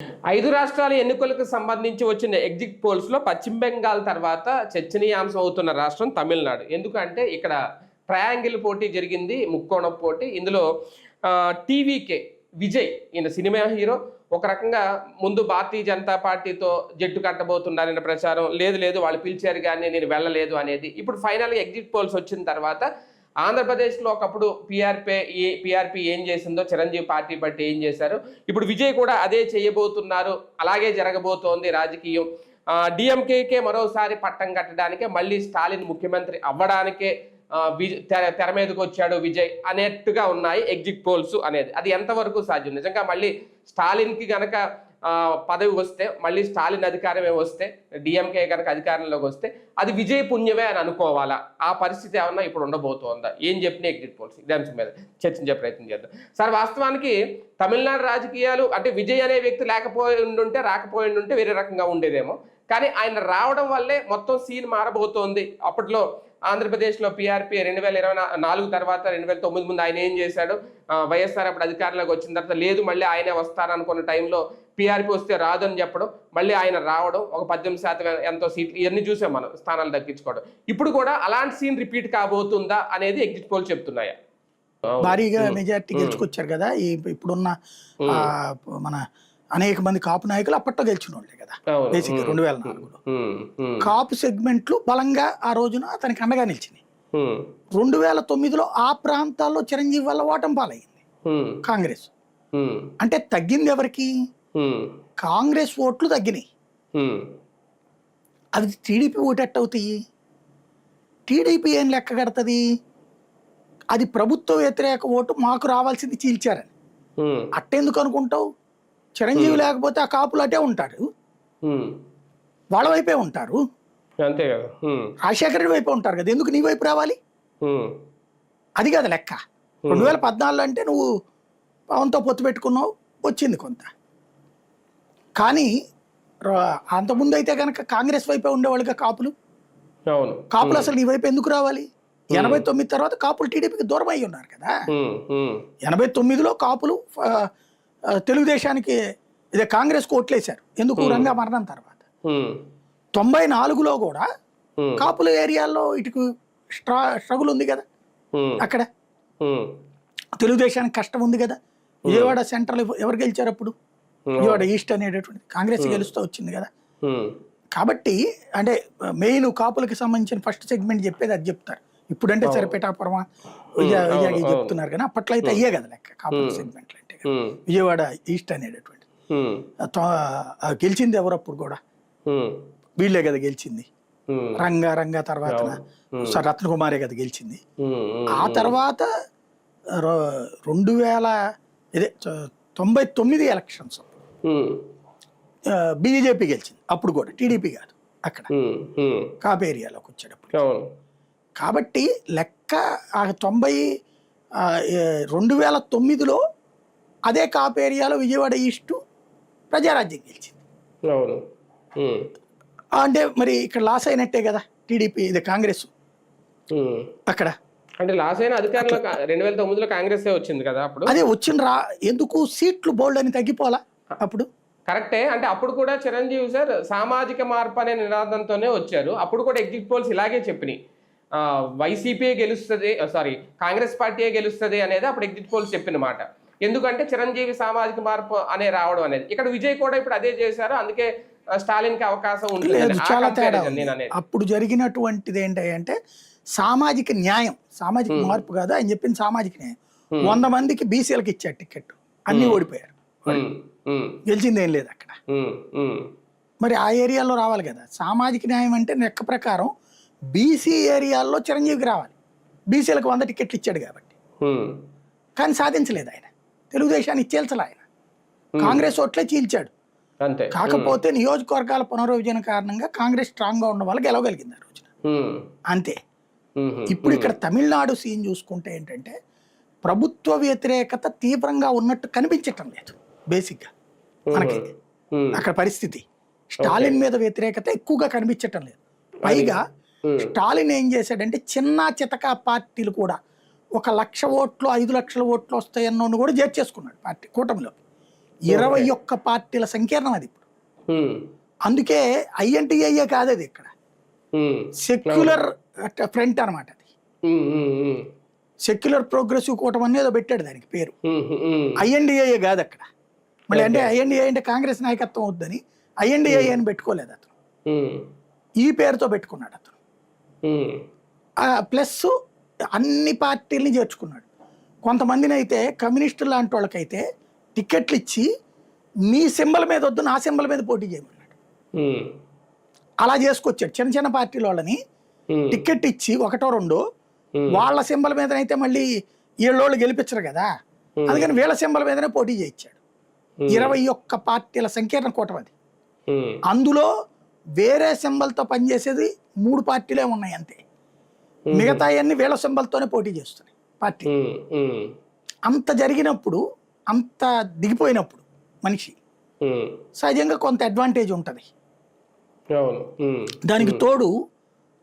5 రాష్ట్రాల ఎన్నికలకు సంబంధించి వచ్చిన ఎగ్జిట్ పోల్స్‌లో పశ్చిమ బెంగాల్ తర్వాత చర్చనీయాంశం అవుతున్న రాష్ట్రం తమిళనాడు. ఎందుకంటే ఇక్కడ ట్రయాంగిల్ పోటీ జరిగింది. ముక్కోణం పోటీ. ఇందులో టీవీకే విజయ్ ఈయన సినిమా హీరో. ఒక రకంగా ముందు భారతీయ జనతా పార్టీతో జట్టు కట్టబోతున్నారనే ప్రచారం. లేదు వాళ్ళు పిలిచారు గానీ నేను వెళ్ళలేదు అనేది. ఇప్పుడు ఫైనల్‌గా ఎగ్జిట్ పోల్స్ వచ్చిన తర్వాత ఆంధ్రప్రదేశ్లో ఒకప్పుడు పీఆర్పీ ఏం చేసిందో చిరంజీవి పార్టీ బట్టి ఏం చేశారు, ఇప్పుడు విజయ్ కూడా అదే చేయబోతున్నారు. అలాగే జరగబోతోంది రాజకీయం. డిఎంకేకే మరోసారి పట్టం కట్టడానికే, మళ్ళీ స్టాలిన్ ముఖ్యమంత్రి అవ్వడానికే తెర మీదకి వచ్చాడు విజయ్ అనేట్టుగా ఉన్నాయి ఎగ్జిట్ పోల్స్ అనేది. అది ఎంతవరకు సాధ్యం? నిజంగా మళ్ళీ స్టాలిన్కి గనక పదవి వస్తే, మళ్ళీ స్టాలిన్ అధికారమే వస్తే, డిఎంకే కనుక అధికారంలోకి వస్తే అది విజయ్ పుణ్యమే అని అనుకోవాలా? ఆ పరిస్థితి ఏమన్నా ఇప్పుడు ఉండబోతోందా? ఏం చెప్పిన ఎగ్జిట్ పోల్స్ ఇదే అంశం మీద చర్చించే ప్రయత్నం చేద్దాం సార్. వాస్తవానికి తమిళనాడు రాజకీయాలు అంటే విజయ్ అనే వ్యక్తి రాకపోయి ఉంటే వేరే రకంగా ఉండేదేమో. కానీ ఆయన రావడం వల్లే మొత్తం సీన్ మారబోతోంది. అప్పట్లో ఆంధ్రప్రదేశ్లో పీఆర్పీ 2024 తర్వాత 2009 ముందు ఆయన ఏం చేశాడు? వైఎస్ఆర్ అప్పుడు అధికారంలోకి వచ్చిన తర్వాత లేదు మళ్ళీ ఆయనే వస్తారనుకున్న టైంలో పీఆర్పీ వస్తే రాదని చెప్పడం, మళ్ళీ ఆయన రావడం, ఒక 18% ఎంతో సీట్లు ఇవన్నీ చూసాం మనం, స్థానాలు దక్కించుకోవడం. ఇప్పుడు కూడా అలాంటి సీన్ రిపీట్ కాబోతుందా అనేది ఎగ్జిట్ పోల్ చెప్తున్నాయా? భారీగా మెజార్టీ గెలుచుకొచ్చారు కదా ఇప్పుడున్న మన అనేక మంది కాపు నాయకులు అప్పట్లో గెలిచిన వాళ్ళే కదా. బేసిక్గా 2004లో కాపు సెగ్మెంట్లు బలంగా ఆ రోజున అతనికి అండగా నిలిచింది. 2009లో ఆ ప్రాంతాల్లో చిరంజీవి వల్ల ఓటమి పాలయ్యింది కాంగ్రెస్. అంటే తగ్గింది ఎవరికి? కాంగ్రెస్ ఓట్లు తగ్గినాయి. అది టీడీపీ ఓటు ఎట్టవుతాయి? టీడీపీ ఏం లెక్క కడుతుంది? అది ప్రభుత్వ వ్యతిరేక ఓటు మాకు రావాల్సింది చీల్చారని. అట్టెందుకు అనుకుంటావు? చిరంజీవి లేకపోతే ఆ కాపులు అటే ఉంటారు, వాళ్ళ వైపే ఉంటారు, అంతే కదా. రాజశేఖర రెడ్డి వైపే ఉంటారు కదా, ఎందుకు నీ వైపు రావాలి? అది కదా లెక్క. 2014 అంటే నువ్వు పవన్తో పొత్తు పెట్టుకున్నావు, వచ్చింది కొంత. కానీ అంతకుముందు అయితే కనుక కాంగ్రెస్ వైపే ఉండేవాళ్ళుగా కాపులు. కాపులు అసలు నీ వైపు ఎందుకు రావాలి? 89 తర్వాత కాపులు టీడీపీకి దూరం అయ్యి ఉన్నారు కదా. 89లో కాపులు తెలుగుదేశానికి ఇదే కాంగ్రెస్కి ఓట్లేశారు. ఎందుకు? రంగా మరణం తర్వాత. 94లో కూడా కాపుల ఏరియాల్లో ఇటుకు స్ట్రగుల్ ఉంది కదా. అక్కడ తెలుగుదేశానికి కష్టం ఉంది కదా. విజయవాడ సెంట్రల్ ఎవరు గెలిచారు అప్పుడు? విజయవాడ ఈస్ట్ అనేటటువంటి కాంగ్రెస్ గెలుస్తూ వచ్చింది కదా. కాబట్టి అంటే మెయిన్ కాపులకి సంబంధించిన ఫస్ట్ సెగ్మెంట్ చెప్పేది అది చెప్తారు. ఇప్పుడంటే సరిపేటాపురం విజయవాడ చెప్తున్నారు కానీ అప్పట్లో అయితే అయ్యే కదా లెక్క కాపుల సెగ్మెంట్లు అంటే. విజయవాడ ఈస్ట్ అనేటటువంటి గెలిచింది ఎవరు అప్పుడు కూడా? వీళ్ళే కదా గెలిచింది. రంగా తర్వాత రత్నకుమారే కదా గెలిచింది. ఆ తర్వాత 2099 ఎలక్షన్స్ బీజేపీ గెలిచింది. అప్పుడు కూడా టీడీపీ కాదు అక్కడ కాపు ఏరియాలోకి వచ్చేటప్పుడు. కాబట్టి లెక్క 2009లో అదే కాపు ఏరియాలో విజయవాడ ఈస్టు ప్రజారాజ్యం గెలిచింది. అంటే మరి ఇక్కడ లాస్ అయినట్టే కదా టీడీపీ, ఇది కాంగ్రెస్ అక్కడ. అంటే లాస్ అయిన అధికారంలో 2009లో కాంగ్రెస్ వచ్చింది కదా అప్పుడు. అదే వచ్చింది ఎందుకు సీట్లు బోల్డ్ అని తగ్గిపోవాలా అప్పుడు? కరెక్టే. అంటే అప్పుడు కూడా చిరంజీవి సార్ సామాజిక మార్పు అనే నినాదంతోనే వచ్చారు. అప్పుడు కూడా ఎగ్జిట్ పోల్స్ ఇలాగే చెప్పినాయి, వైసీపీ గెలుస్తుంది, కాంగ్రెస్ పార్టీయే గెలుస్తుంది అనేది అప్పుడు ఎగ్జిట్ పోల్స్ చెప్పిన మాట. ఎందుకంటే చిరంజీవి సామాజిక మార్పు అనే రావడం అనేది. ఇక్కడ విజయ్ కూడా ఇప్పుడు అదే చేశారు, అందుకే స్టాలిన్ కి అవకాశం ఉంటుంది. చాలా తేడా. అప్పుడు జరిగినటువంటిది ఏంటంటే సామాజిక న్యాయం, సామాజిక మార్పు కాదు ఆయన చెప్పింది సామాజిక న్యాయం. 100 మందికి బీసీలకు ఇచ్చారు టికెట్, అన్ని ఓడిపోయారు, గెలిచిందేం లేదు అక్కడ. మరి ఆ ఏరియాలో రావాలి కదా. సామాజిక న్యాయం అంటే లెక్క ప్రకారం బీసీ ఏరియాల్లో చిరంజీవికి రావాలి. బీసీలకు 100 టికెట్లు ఇచ్చాడు కాబట్టి. కానీ సాధించలేదు ఆయన. తెలుగుదేశాన్ని ఇచ్చేల్చలే ఆయన, కాంగ్రెస్ ఓట్లే చీల్చాడు. కాకపోతే నియోజకవర్గాల పునర్విభజన కారణంగా కాంగ్రెస్ స్ట్రాంగ్ గా ఉండడం వల్ల గెలవగలిగింది ఆ రోజున, అంతే. ఇప్పుడు ఇక్కడ తమిళనాడు సీన్ చూసుకుంటే ఏంటంటే ప్రభుత్వ వ్యతిరేకత తీవ్రంగా ఉన్నట్టు కనిపించటం లేదు. బేసిక్గా మనకి అక్కడ పరిస్థితి స్టాలిన్ మీద వ్యతిరేకత ఎక్కువగా కనిపించటం లేదు. పైగా స్టాలిన్ ఏం చేశాడంటే చిన్న చితకా పార్టీలు కూడా 1 లక్ష ఓట్లు 5 లక్షల ఓట్లు వస్తాయన్నోని కూడా చేర్చేసుకున్నాడు పార్టీ కూటమిలోకి. 21 పార్టీల సంకీర్ణం అది ఇప్పుడు. ఉమ్, అందుకే ఐఎన్టీఏ కాదు అది, ఇక్కడ ఉమ్, సెక్యులర్ ఫ్రంట్ అనమాట అది. ఉమ్, ఉమ్, ఉమ్, సెక్యులర్ ప్రోగ్రెసివ్ కూటమి అని ఏదో పెట్టాడు దానికి పేరు. ఉమ్, ఉమ్, ఐఎన్డిఏ కాదు అక్కడ. మళ్ళీ అంటే ఐఎన్డిఏ అంటే కాంగ్రెస్ నాయకత్వం వద్దని ఐఎన్డిఏ అని పెట్టుకోలేదు అతను, ఉమ్, ఈ పేరుతో పెట్టుకున్నాడు అతను. ఉమ్, ప్లస్ అన్ని పార్టీలని చేర్చుకున్నాడు. కొంతమందిని అయితే కమ్యూనిస్టులు లాంటి వాళ్ళకైతే టికెట్లు ఇచ్చి మీ సింబల్ మీద వద్దు నా సింబల్ మీద పోటీ చేయమన్నాడు. ఉమ్, అలా చేసుకొచ్చాడు. చిన్న చిన్న పార్టీల వాళ్ళని ఉమ్, టికెట్ ఇచ్చి ఒకటో రెండో వాళ్ళ సింబల్ మీద అయితే మళ్ళీ వీళ్ళోళ్ళు గెలిపించరు కదా, అందుకని వీళ్ళ సింబల్ మీదనే పోటీ చేయించాడు. 21 పార్టీల సంకీర్ణ కూటమి అది. ఉమ్, అందులో వేరే సింబల్తో పనిచేసేది 3 పార్టీలే ఉన్నాయి అంతే. మిగతా అన్ని వీళ్ళ సింబల్తోనే పోటీ చేస్తున్నాయి పార్టీ. ఉమ్, ఉమ్, అంత జరిగినప్పుడు, అంత దిగిపోయినప్పుడు మనిషి ఉమ్, సహజంగా కొంత అడ్వాంటేజ్ ఉంటుంది. అవును. ఉమ్, దానికి తోడు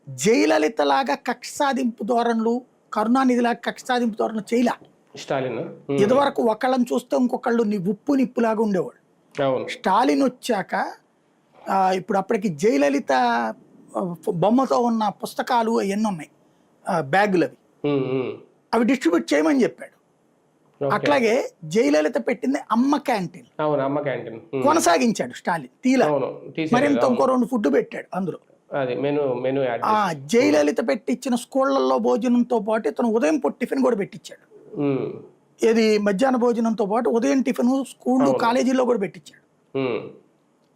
జయలలిత లాగా కక్ష సాధింపు ధోరణులు, కరుణానిధిలాగా కక్ష సాధింపు ధోరణులు చేయలే. స్టాలిన్. ఇదివరకు ఒకళ్ళని చూస్తే ఇంకొకళ్ళు ఉప్పు నిప్పులాగా ఉండేవాళ్ళు. అవును. స్టాలిన్ వచ్చాక ఇప్పుడు అప్పటికి జయలలిత బొమ్మతో ఉన్న పుస్తకాలు అవన్నీ ఉన్నాయి, బ్యాగులు అవి, ఉమ్, ఉమ్, అవి డిస్ట్రిబ్యూట్ చేయమని చెప్పాడు. ఓకే. అట్లాగే జయలలిత పెట్టింది అమ్మ క్యాంటీన్ అవును, అమ్మ క్యాంటీన్. కొనసాగించాడు స్టాలిన్, తీలా అవును, మరింత ఇంకో 2 ఫుడ్ పెట్టాడు అందులో. అది మెను యాడ్ జయలలిత పెట్టించిన స్కూళ్లలో భోజనంతో పాటు ఇతను ఉదయం పూట టిఫిన్ కూడా పెట్టించాడు. ఉమ్, ఇది మధ్యాహ్న భోజనంతో పాటు ఉదయం టిఫిన్ స్కూళ్ళు కాలేజీల్లో కూడా పెట్టించాడు. ఉమ్,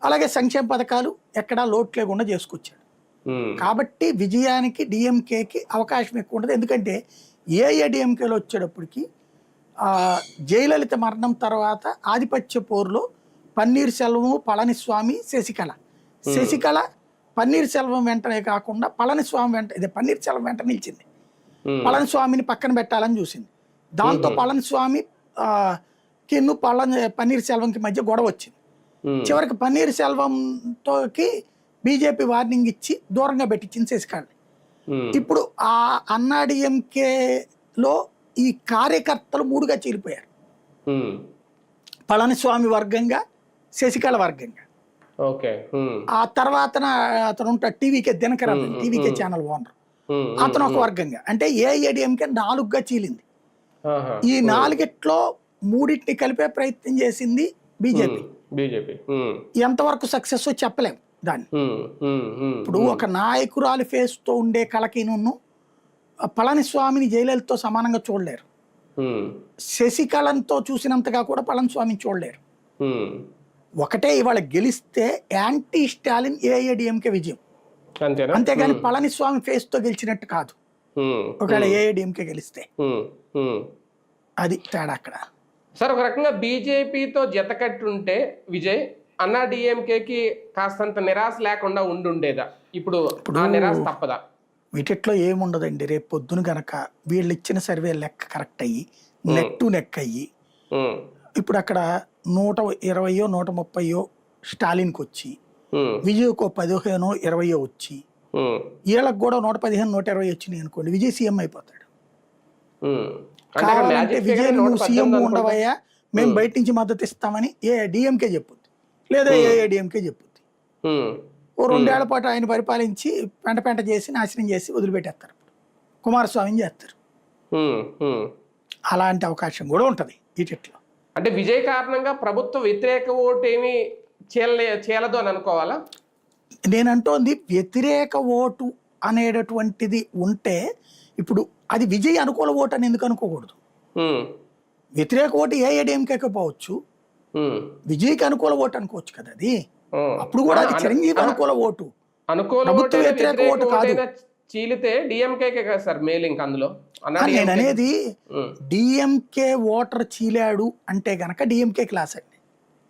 అలాగే సంక్షేమ పథకాలు ఎక్కడా లోటు లేకుండా చేసుకొచ్చాడు. ఉమ్, కాబట్టి విజయానికి డిఎంకేకి అవకాశం ఎక్కువ ఉంటుంది. ఎందుకంటే ఏఐఏడిఎంకేలో వచ్చేటప్పటికి జయలలిత మరణం తర్వాత ఆధిపత్య పోరులో పన్నీర్ సెల్వం, పళనిస్వామి, శశికళ పన్నీర్ సెల్వం వెంటనే కాకుండా పళనిస్వామి వెంట, ఇదే పన్నీర్ సెల్వం వెంట నిలిచింది. పళనిస్వామిని పక్కన పెట్టాలని చూసింది. దాంతో పళనిస్వామి పన్నీర్ సెల్వంకి మధ్య గొడవ వచ్చింది. చివరికి పన్నీర్ సెల్వంతోకి బీజేపీ వార్నింగ్ ఇచ్చి దూరంగా పెట్టించింది శశికళని. ఇప్పుడు ఆ అన్నాడీఎంకేలో ఈ కార్యకర్తలు 3గా చీలిపోయారు. పళనిస్వామి వర్గంగా, శశికళ వర్గంగా. ఓకే. ఆ తర్వాత అతను ఉంటాడు TVK Dinakaran, TVK channel owner, అతను ఒక వర్గంగా. అంటే ఏఐఏడిఎంకే 4గా చీలింది. ఈ 4ట్లో 3టిని కలిపే ప్రయత్నం చేసింది బీజేపీ. ఎంతవరకు సక్సెస్ చెప్పలేం దాన్ని. ఇప్పుడు ఒక నాయకురాలి ఫేస్ తో ఉండే కళకిను పళనిస్వామిని జయలలితతో సమానంగా చూడలేరు. శశికళతో చూసినంతగా కూడా పళనిస్వామిని చూడలేరు. ఒకటే ఇవాళ గెలిస్తే యాంటీ స్టాలిన్ ఏఐఏడిఎంకే విజయం, అంతేగాని పళనిస్వామి ఫేస్ తో గెలిచినట్టు కాదు. ఒకవేళ ఏఐడిఎంకే గెలిస్తే అది తేడా అక్కడ. సార్, ఒక రకంగా బీజేపీతో జతకట్టుంటే విజయ్ అన్నా డిఎంకేకి కాస్తంత నిరాశ లేకుండా ఉండుండేదా? ఇప్పుడు ఆ నిరాశ తప్పదా? వీటిట్లో ఏముండదండి. రేపు పొద్దున గనక వీళ్ళు ఇచ్చిన సర్వే లెక్క కరెక్ట్ అయ్యి నెక్ టు నెక్ అయ్యి ఇప్పుడు అక్కడ 120 130 స్టాలిన్కి వచ్చి, విజయ్కో 15 20 వచ్చి, వీళ్ళకి కూడా 115 120 వచ్చినాయి అనుకోండి, విజయ్ సీఎం అయిపోతాడు. కావాలంటే విజయ్ నువ్వు సీఎం ఉండవయ్యా, మేము బయట నుంచి మద్దతు ఇస్తామని డిఎంకే చెప్పుద్ది, లేదా ఏఐడిఎంకే చెప్పుద్ది. ఓ 2 ఏళ్ల పాటు ఆయన పరిపాలించి పెంట చేసి నాశనం చేసి వదిలిపెట్టేస్తారు. కుమారస్వామిని చేస్తారు. అలాంటి అవకాశం కూడా ఉంటుంది వీటిలో. అంటే విజయ్ కారణంగా ప్రభుత్వ వ్యతిరేక ఓటు ఏమి చేయలేదు అని అనుకోవాలా? నేనంటోంది వ్యతిరేక ఓటు అనేటటువంటిది ఉంటే ఇప్పుడు అది విజయ్ అనుకూల ఓటు అని ఎందుకు అనుకోకూడదు? వ్యతిరేక ఓటు ఏఐడిఎంకే పోవచ్చు, విజయ్కి అనుకూల ఓటు అనుకోవచ్చు కదా. అది అప్పుడు కూడా అది చిరంజీవి అనుకూల ఓటు, ప్రభుత్వ వ్యతిరేక ఓటు కాదు. చీలితే డిఎంకేకే కదా సార్ మేలింగ్ అందులో. నేను అనేది డిఎంకే ఓటర్ చీలాడు అంటే గనక డిఎంకే క్లాస్ అండి,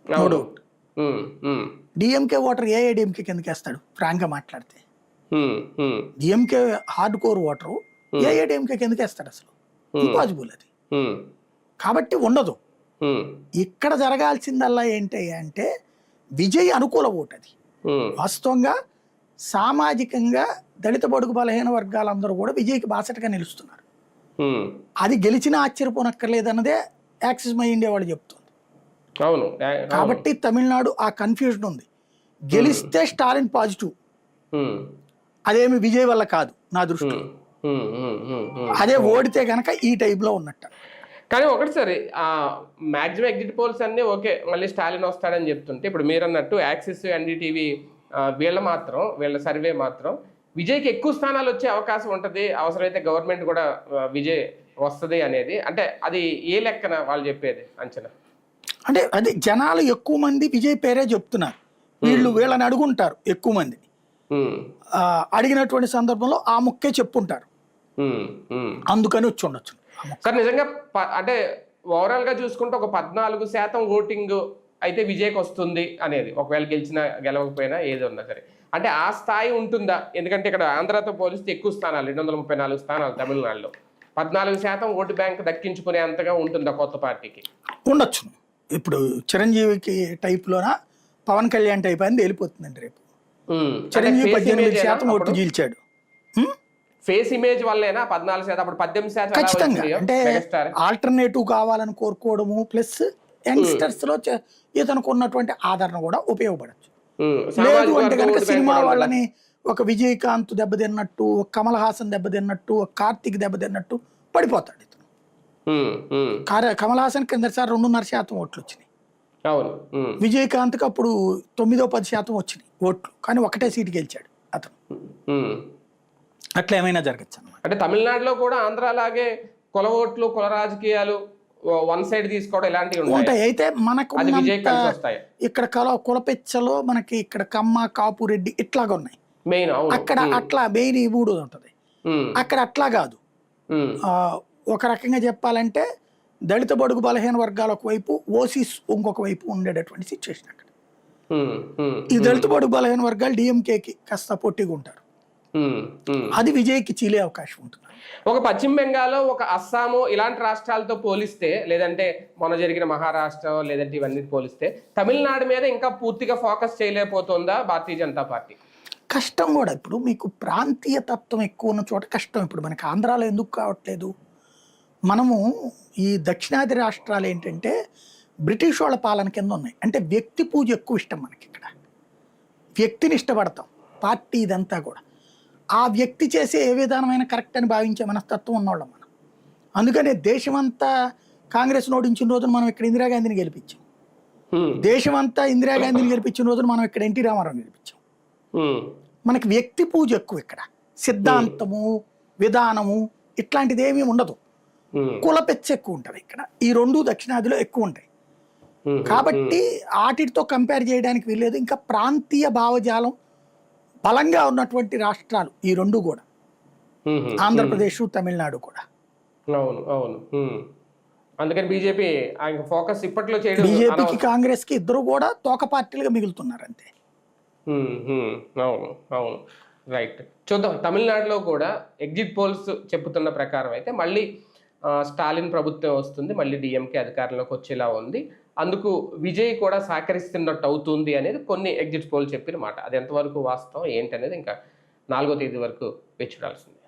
no doubt. DMK voter AIADMK కిందకి వేస్తాడు ఫ్రాంక్ గా మాట్లాడితే. DMK hard core voter AIADMK కిందకి వేస్తాడు, అసలు ఇంపాసిబుల్ అది. కాబట్టి ఉండదు. ఇక్కడ జరగాల్సిందల్లా ఏంటి అంటే విజయ్ అనుకూల ఓటు అది. వాస్తవంగా సామాజికంగా దళిత బడుగు బలహీన వర్గాలందరూ కూడా విజయ్కి బాసటగా నిలుస్తున్నారు. అది గెలిచినా ఆశ్చర్యపోనక్కర్లేదన్నదే యాక్సిస్ మై ఇండియా వాళ్ళు చెప్తుంది. అవును. కాబట్టి తమిళనాడు ఆ కన్ఫ్యూజన్ ఉంది. గెలిస్తే స్టాలిన్ పాజిటివ్, అదేమి విజయ్ వల్ల కాదు నా దృష్టిలో. అదే ఓడితే గనక ఈ టైప్లో ఉన్నట్ట. కానీ ఒకటి సరే, మాక్సిమం ఎగ్జిట్ పోల్స్ అన్నీ ఓకే, మళ్ళీ స్టాలిన్ వస్తాడని చెప్తుంటే, ఇప్పుడు మీరు అన్నట్టు యాక్సిస్, ఎన్డీటీవీ వీళ్ళ సర్వే మాత్రం విజయ్కి ఎక్కువ స్థానాలు వచ్చే అవకాశం ఉంటుంది, అవసరమైతే గవర్నమెంట్ కూడా విజయ్ వస్తుంది అనేది. అంటే అది ఏ లెక్కన వాళ్ళు చెప్పేది అంచనా? అంటే అది జనాలు ఎక్కువ మంది విజయ్ పేరే చెప్తున్నారు. వీళ్ళని అడుగుంటారు ఎక్కువ మంది, అడిగినటువంటి సందర్భంలో ఆ ముక్కే చెప్పుంటారు, అందుకని వచ్చి ఉండొచ్చు. సార్ నిజంగా అంటే ఓవరాల్ గా చూసుకుంటే ఒక 14% ఓటింగ్ అయితే విజయ్కి వస్తుంది అనేది, ఒకవేళ గెలిచినా గెలవకపోయినా ఏది ఉన్నా సరే, అంటే ఆ స్థాయి ఉంటుందా? ఎందుకంటే ఇక్కడ ఆంధ్రాతో పోలిస్తే ఎక్కువ స్థానాలు, 234 స్థానాలు తమిళనాడులో, 14% ఓటు బ్యాంక్ దక్కించుకునే అంతగా ఉంటుందా కొత్త పార్టీకి? ఉండొచ్చు. ఇప్పుడు చిరంజీవికి టైప్లోన పవన్ కళ్యాణ్ టైప్ అని వెళ్ళిపోతుందండి రేపు. చిరంజీవి 18% ఓటు చీల్చాడు. ఫేస్ ఇమేజ్ వల్లేనా 14%? అప్పుడు 18% ఖచ్చితంగా. అంటే ఆల్టర్నేటివ్ కావాలని కోరుకోవడము ప్లస్ యంగ్స్టర్స్ లో ఇతనికి ఉన్నటువంటి ఆదరణ కూడా ఉపయోగపడచ్చు. లేదు అంటే కనుక సినిమా వాళ్ళని ఒక విజయకాంత్ దెబ్బతిన్నట్టు, ఒక కమల్ హాసన్ దెబ్బతిన్నట్టు, ఒక కార్తిక్ దెబ్బతిన్నట్టు పడిపోతాడు ఇతను. కమల్ హాసన్ కిందసారి 2.5% ఓట్లు వచ్చినాయి. విజయకాంత్కి అప్పుడు 9-10% వచ్చినాయి ఓట్లు, కానీ ఒకటే సీటు గెలిచాడు అతను. అట్లా ఏమైనా జరగచ్చు అన్నమాట. అంటే తమిళనాడులో కూడా ఆంధ్రాలాగే కుల ఓట్లు, కుల రాజకీయాలు వన్ సైడ్ తీసుకోవడం ఇలాంటివి ఉంటాయి. అయితే మనకు ఇక్కడ కులపెచ్చలో మనకి ఇక్కడ కమ్మ, కాపు, రెడ్డి ఇట్లాగా ఉన్నాయి మెయిన్. అక్కడ అట్లా మెయిన్ ఈ 3 ఉంటది. అక్కడ అట్లా కాదు. ఒక రకంగా చెప్పాలంటే దళిత బడుగు బలహీన వర్గాలు ఒకవైపు, ఓసీస్ ఇంకొక వైపు ఉండేటటువంటి సిచ్యువేషన్ అక్కడ. ఈ దళిత బడుగు బలహీన వర్గాలు డిఎంకేకి కాస్త పొట్టిగా ఉంటారు, అది విజయ్కి చీలే అవకాశం ఉంటుంది. ఒక పశ్చిమ బెంగాల్, ఒక అస్సాము ఇలాంటి రాష్ట్రాలతో పోలిస్తే, లేదంటే మొన్న జరిగిన మహారాష్ట్ర, లేదంటే ఇవన్నీ పోలిస్తే తమిళనాడు మీద ఇంకా పూర్తిగా ఫోకస్ చేయలేకపోతుందా భారతీయ జనతా పార్టీ? కష్టం కూడా. ఇప్పుడు మీకు ప్రాంతీయ తత్వం ఎక్కువ ఉన్న చోట కష్టం. ఇప్పుడు మనకి ఆంధ్రాలో ఎందుకు కావట్లేదు? మనము ఈ దక్షిణాది రాష్ట్రాలు ఏంటంటే బ్రిటిష్ వాళ్ళ పాలన కింద ఉన్నాయి. అంటే వ్యక్తి పూజ ఎక్కువ ఇష్టం మనకి. ఇక్కడ వ్యక్తిని ఇష్టపడతాం, పార్టీ ఇదంతా కూడా ఆ వ్యక్తి చేసే ఏ విధానమైన కరెక్ట్ అని భావించే మనస్తత్వం ఉన్నవాళ్ళం మనం. అందుకనే దేశమంతా కాంగ్రెస్ ఓడించిన రోజున మనం ఇక్కడ ఇందిరాగాంధీని గెలిపించాం, దేశమంతా ఇందిరాగాంధీని గెలిపించిన రోజున మనం ఇక్కడ ఎన్టీ రామారావు గెలిపించాం. మనకి వ్యక్తి పూజ ఎక్కువ ఇక్కడ, సిద్ధాంతము, విధానము ఇట్లాంటిది ఏమీ ఉండదు. కులపెచ్చ ఎక్కువ ఉంటుంది ఇక్కడ. ఈ 2 దక్షిణాదిలో ఎక్కువ ఉంటాయి. కాబట్టి వాటితో కంపేర్ చేయడానికి వీల్లేదు. ఇంకా ప్రాంతీయ భావజాలం బలంగా ఉన్నటువంటి రాష్ట్రాలు ఈ 2 కూడా, ఆంధ్రప్రదేశ్, తమిళనాడు కూడా. అవును అవును. అందుకని బీజేపీ ఫోకస్ ఇప్పట్లో చేయడం, బీజేపీకి కాంగ్రెస్ కి ఇద్దరు కూడా తోక పార్టీలుగా మిగులుతున్నారు అంతే. అవును అవును, రైట్. చూద్దాం. తమిళనాడులో కూడా ఎగ్జిట్ పోల్స్ చెప్పుతున్న ప్రకారం అయితే మళ్ళీ స్టాలిన్ ప్రభుత్వం వస్తుంది, మళ్ళీ డిఎంకే అధికారంలోకి వచ్చేలా ఉంది. అందుకు విజయ్ కూడా సహకరిస్తున్నట్టు అవుతుంది అనేది కొన్ని ఎగ్జిట్ పోల్ చెప్పిన మాట. అది ఎంతవరకు వాస్తవం ఏంటి అనేది ఇంకా 4వ తేదీ వరకు వేచి చూడాల్సింది.